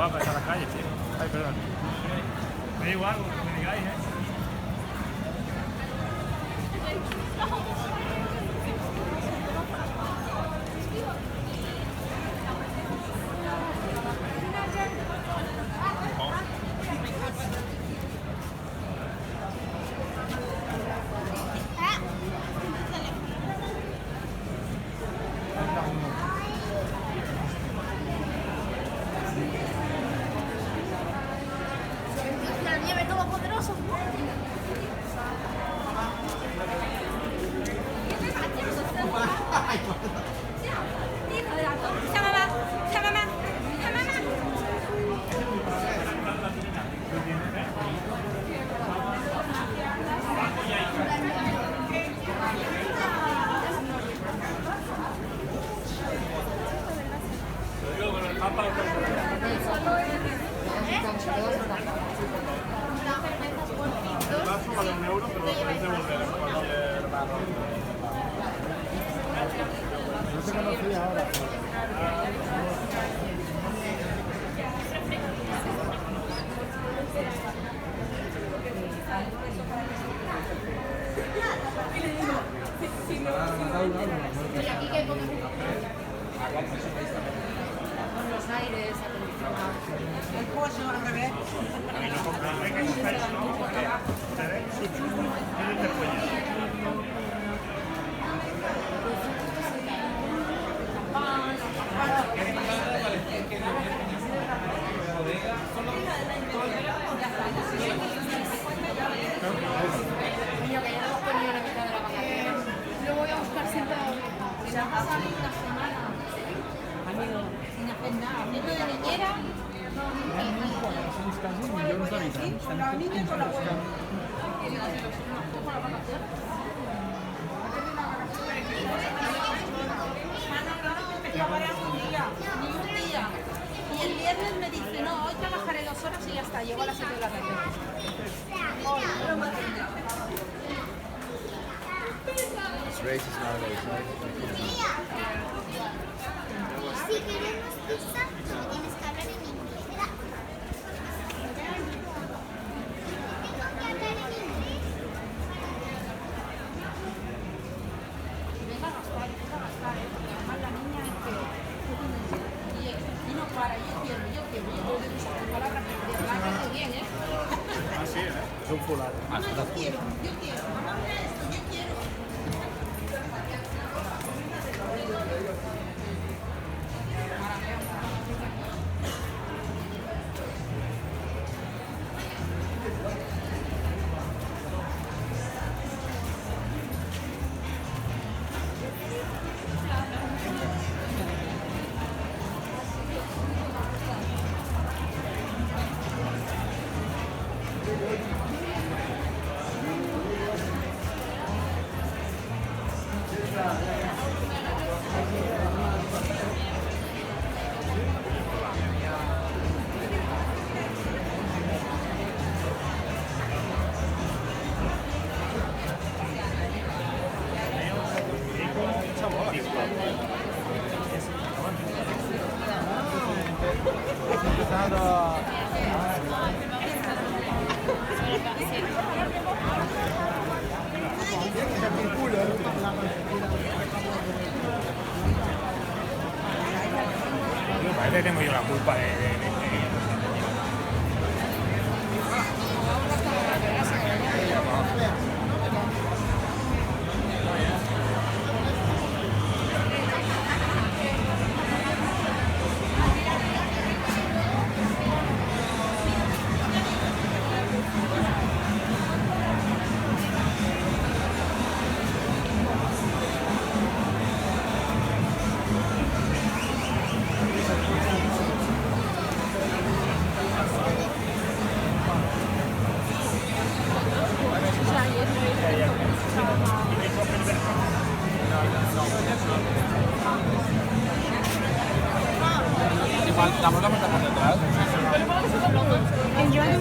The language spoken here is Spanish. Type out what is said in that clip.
guapa está la calle, tío. Ay, perdón. Me digo algo, que me digáis, La nieve todopoderoso. vale 1 euro, pero lo podéis devolver en cualquier bar. No te conocía ahora. Buenos Aires, acondicionado. El pollo al revés. Hay que coger eso, ¿no? Porque ustedes, su churro, tienen de pollo. Niño, que ya no hemos comido la mitad de la vacación. Lo voy a buscar sentado. Ya ha pasado una semana. Amigo, sin hacer nada. Haciendo de niñera. Con la niña y con la abuela. Ni un día. Y el viernes me dice, no, hoy trabajaré 2 horas y ya está. Llego a las 7 de la tarde. It's racist nowadays, right? Si queremos pizza, no tienes que hablar en inglés, ¿verdad? Tengo que hablar en inglés. Venga a gastar, porque además la niña es que y no para, yo quiero, yo tengo esas palabras que te hablan muy bien, ¿eh? Así, ¿eh? Es un fulano. No, yo quiero, mamá, mira esto, yo quiero. Parece que tengo yo la culpa de La boca me está por detrás. Enjoy.